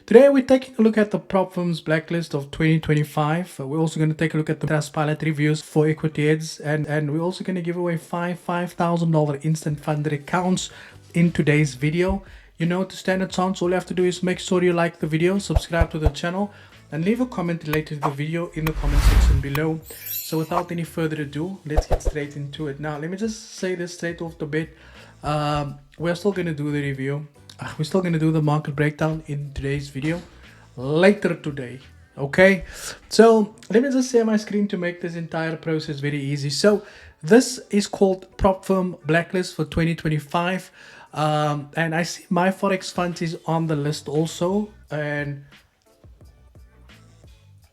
Today we're taking a look at the Propfirms Blacklist of 2025. We're also going to take a look at the Trustpilot reviews for equity heads, and we're also going to give away five $5,000 instant funded accounts in today's video. You know, to stand a chance, all you have to do is make sure you like the video, subscribe to the channel, and leave a comment related to the video in the comment section below. So without any further ado, let's get straight into it. Now, let me just say this straight off the bat. We're still going to do the review. We're still going to do the market breakdown in today's video later today. Okay, so let me just share my screen to make this entire process very easy. So this is called Propfirms Blacklist for 2025, and I see my Forex Funds is on the list also, and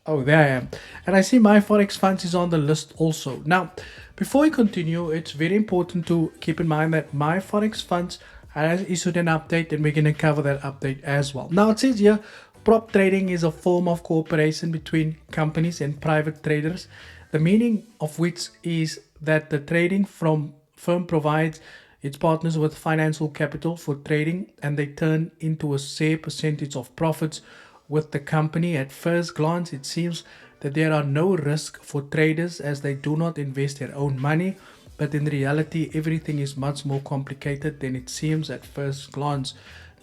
oh, there I am. And I see my Forex Funds is on the list also. Now, before we continue, it's very important to keep in mind that my Forex Funds has issued an update, and we're going to cover that update as well. Now, it says here, prop trading is a form of cooperation between companies and private traders, the meaning of which is that the trading firm provides its partners with financial capital for trading, and they turn into a share percentage of profits with the company. At first glance, it seems that there are no risks for traders as they do not invest their own money, but in reality, everything is much more complicated than it seems at first glance.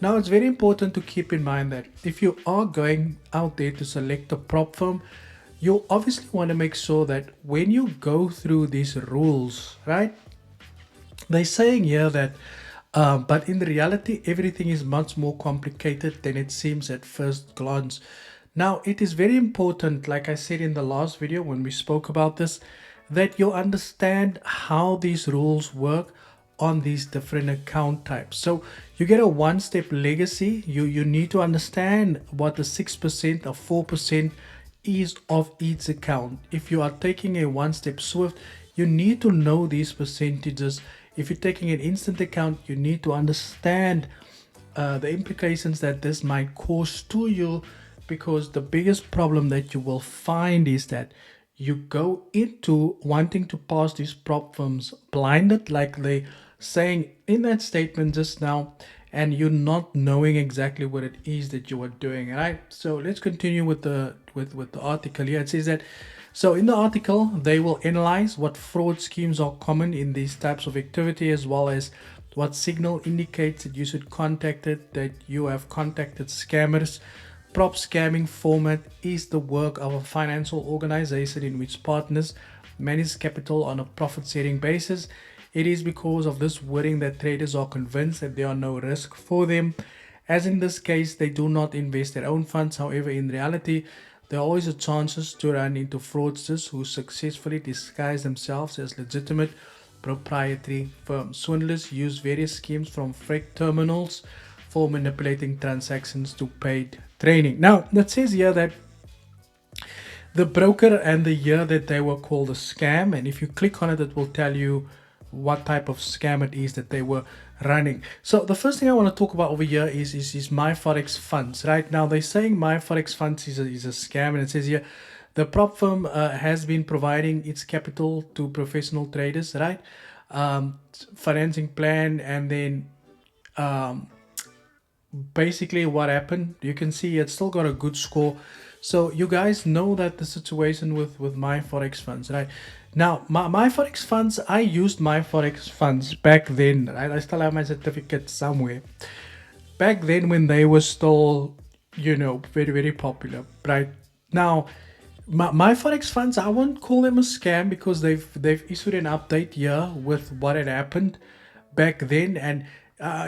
Now, it's very important to keep in mind that if you are going out there to select a prop firm, you obviously want to make sure that when you go through these rules, right, they're saying here that but in reality, everything is much more complicated than it seems at first glance. Now, it is very important, like I said in the last video when we spoke about this, that you understand how these rules work on these different account types. So you get a one-step legacy. You need to understand what the 6% or 4% is of each account. If you are taking a one-step Swift, you need to know these percentages. If you're taking an instant account, you need to understand the implications that this might cause to you, because the biggest problem that you will find is that you go into wanting to pass these prop firms blinded, like they saying in that statement just now, and you're not knowing exactly what it is that you are doing. Right, so let's continue with the article here. It says that, so in the article, they will analyze what fraud schemes are common in these types of activity, as well as what signal indicates that you should contact it, that you have contacted scammers. Prop scamming format is the work of a financial organization in which partners manage capital on a profit-sharing basis. It is because of this wording that traders are convinced that there are no risk for them. As in this case, they do not invest their own funds. However, in reality, there are always a chances to run into fraudsters who successfully disguise themselves as legitimate proprietary firms. Swindlers use various schemes from freight terminals for manipulating transactions to paid trading. Now, that says here that the broker and the year that they were called a scam, and if you click on it, it will tell you what type of scam it is that they were running. So the first thing I want to talk about over here is my Forex Funds. Right now, they're saying my Forex Funds is a scam, and it says here the prop firm has been providing its capital to professional traders, right? Financing plan, and then basically what happened, you can see it's still got a good score. So you guys know that the situation with my Forex Funds, right? Now, my Forex Funds, I used my Forex Funds back then, right? I still have my certificate somewhere. Back then when they were still, you know, very, very popular, right? Now, my Forex Funds, I won't call them a scam, because they've issued an update here with what had happened back then, and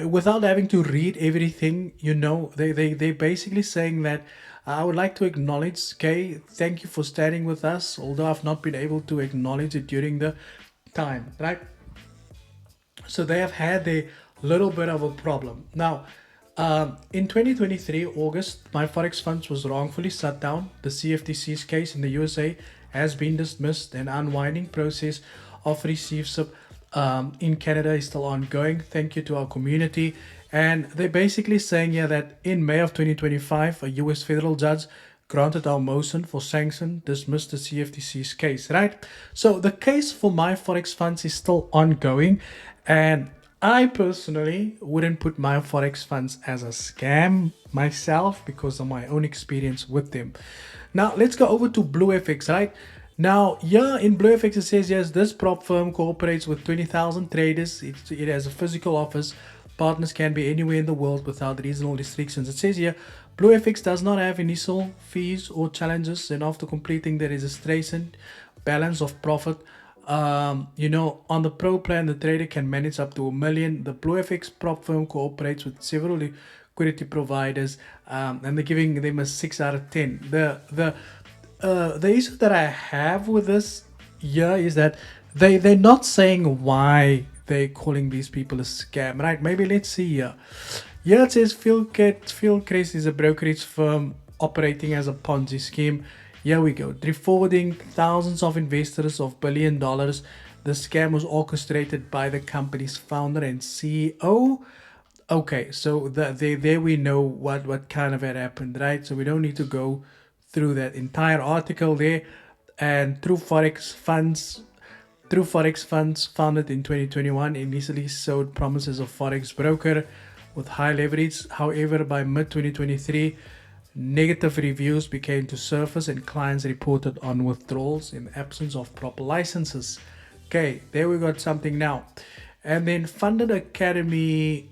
without having to read everything, you know, they're basically saying that I would like to acknowledge, okay, thank you for standing with us, although I've not been able to acknowledge it during the time, right? So they have had a little bit of a problem. Now, in 2023, August, my Forex Funds was wrongfully shut down. The CFTC's case in the USA has been dismissed. An unwinding process of receivership in Canada is still ongoing. Thank you to our community. And they're basically saying here that in May of 2025, a US federal judge granted our motion for sanction, dismissed the CFTC's case, right? So the case for my Forex Funds is still ongoing, and I personally wouldn't put my Forex funds as a scam myself because of my own experience with them. Now let's go over to BlueFX, right? Now, yeah, in BlueFX it says yes, this prop firm cooperates with 20,000 traders. It has a physical office. Partners can be anywhere in the world without regional restrictions. It says here, BlueFX does not have initial fees or challenges, and after completing the registration, balance of profit. On the pro plan, the trader can manage up to $1 million. The BlueFX prop firm cooperates with several liquidity providers, and they're giving them a 6 out of 10. The issue that I have with this here is that they're not saying why they're calling these people a scam, right? Maybe let's see here. Here it says Fieldcrest is a brokerage firm operating as a Ponzi scheme. Here we go. Defrauding thousands of investors of $1 billion. The scam was orchestrated by the company's founder and CEO. Okay, so there we know what kind of had happened, right? So we don't need to go through that entire article there. And through Forex Funds, founded in 2021, initially showed promises of Forex broker with high leverage. However, by mid 2023, negative reviews began to surface and clients reported on withdrawals in the absence of proper licenses. Okay, there we got something now. And then Funded Academy,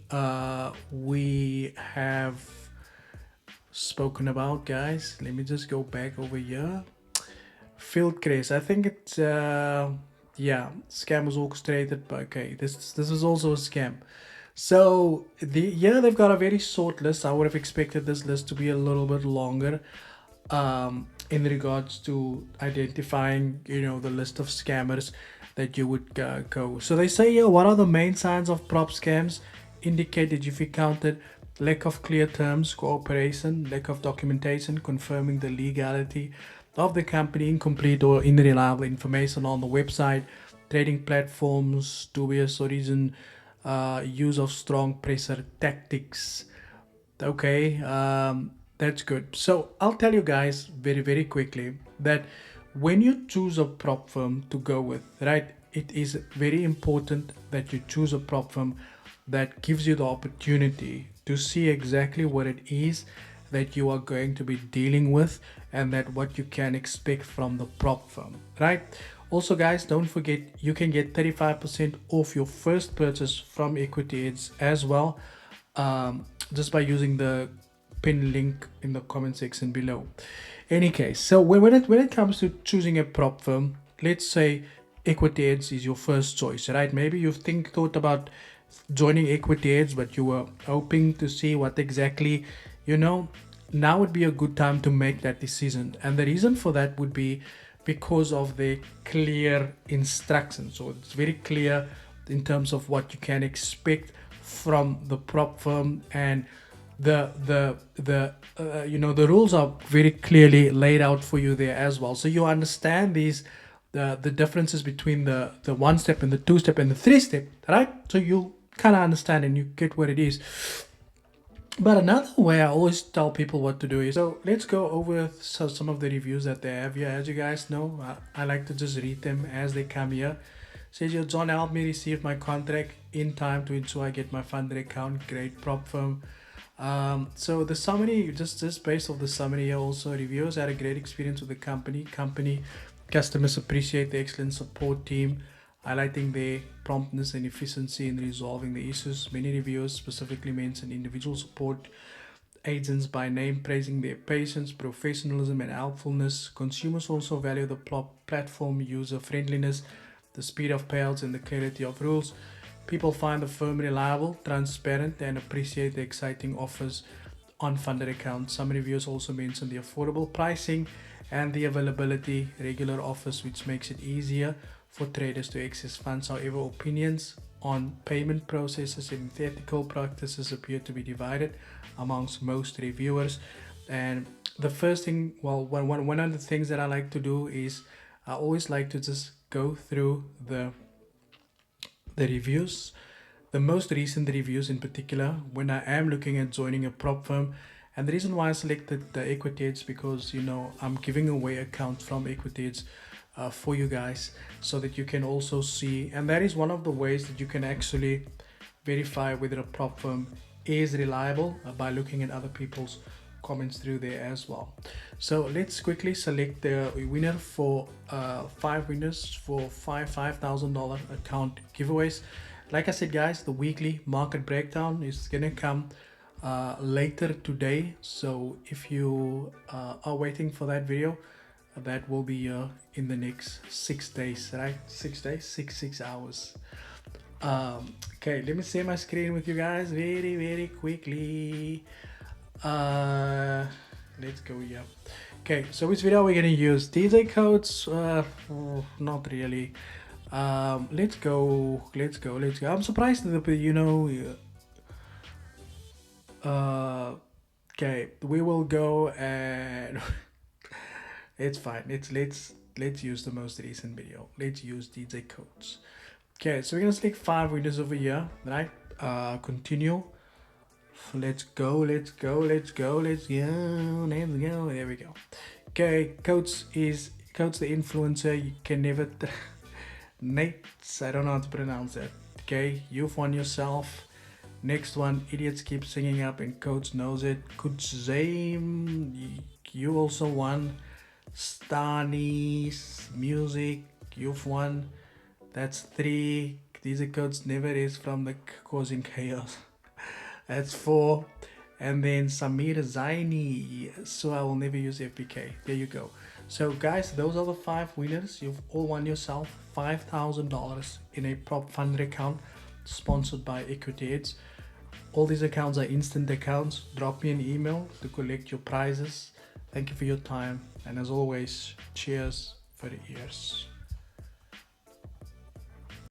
we have spoken about, guys. Let me just go back over here. Fieldcrest, I think it's scam was orchestrated, but okay, this is also a scam. So they've got a very short list. I would have expected this list to be a little bit longer, in regards to identifying, the list of scammers that you would go. So they say here, what are the main signs of prop scams? Indicate that you've encountered lack of clear terms, cooperation, lack of documentation confirming the legality of the company, incomplete or unreliable information on the website, trading platforms, dubious origin, use of strong pressure tactics. Okay, that's good. So I'll tell you guys very, very quickly that when you choose a prop firm to go with, right, it is very important that you choose a prop firm that gives you the opportunity to see exactly what it is that you are going to be dealing with, and that what you can expect from the prop firm, right? Also, guys, don't forget you can get 35% off your first purchase from Equity Edge as well, just by using the pin link in the comment section below. Any case, so when it comes to choosing a prop firm, let's say Equity Edge is your first choice, right? Maybe you've thought about joining Equity Edge, but you were hoping to see what exactly, now would be a good time to make that decision. And the reason for that would be because of the clear instructions. So it's very clear in terms of what you can expect from the prop firm, and the rules are very clearly laid out for you there as well. So you understand the differences between the 1 step and the 2 step and the 3 step, right? So you kind of understand and you get what it is. But another way I always tell people what to do is, so let's go over some of the reviews that they have here. As you guys know, I like to just read them as they come here. Says here, John helped me receive my contract in time to ensure I get my funded account. Great prop firm. So the summary, just based off the summary here, also reviewers had a great experience with the company. Customers appreciate the excellent support team, highlighting their promptness and efficiency in resolving the issues. Many reviewers specifically mention individual support agents by name, praising their patience, professionalism, and helpfulness. Consumers also value the platform user friendliness, the speed of payouts, and the clarity of rules. People find the firm reliable, transparent, and appreciate the exciting offers on funded accounts. Some reviewers also mention the affordable pricing and the availability regular offers, which makes it easier for traders to access funds. However, opinions on payment processes and ethical practices appear to be divided amongst most reviewers. And the first thing, one of the things that I like to do is I always like to just go through the reviews, the most recent reviews in particular, when I am looking at joining a prop firm. And the reason why I selected the Equity Edge, because I'm giving away accounts from Equity Edge for you guys, so that you can also see, and that is one of the ways that you can actually verify whether a prop firm is reliable by looking at other people's comments through there as well. So let's quickly select the winner for 5 winners for $5,000 account giveaways. Like I said, guys, the weekly market breakdown is gonna come later today. So if you are waiting for that video, that will be in the next 6 days, right? 6 days, 6 hours. Okay, let me share my screen with you guys very quickly. Let's go here. Okay, so which video are we gonna use? DJ codes? Not really. Let's go. I'm surprised that okay, we will go and it's fine. Let's use the most recent video. Let's use DJ codes. Okay, so we're gonna select 5 winners over here, right? Continue. Let's go. There we go. Okay, Coach the influencer. You can never Nate, I don't know how to pronounce that. Okay, you've won yourself. Next one, idiots keep singing up and Coach knows it. Good Zame, you also won. Stani's music, you've won. That's 3. These are Coach never is from the causing chaos. That's 4. And then Samir Zaini, so I will never use FBK. There you go. So guys, those are the 5 winners. You've all won yourself $5,000 in a prop fund account sponsored by Equity Edge. All these accounts are instant accounts. Drop me an email to collect your prizes. Thank you for your time, and as always, cheers for the ears.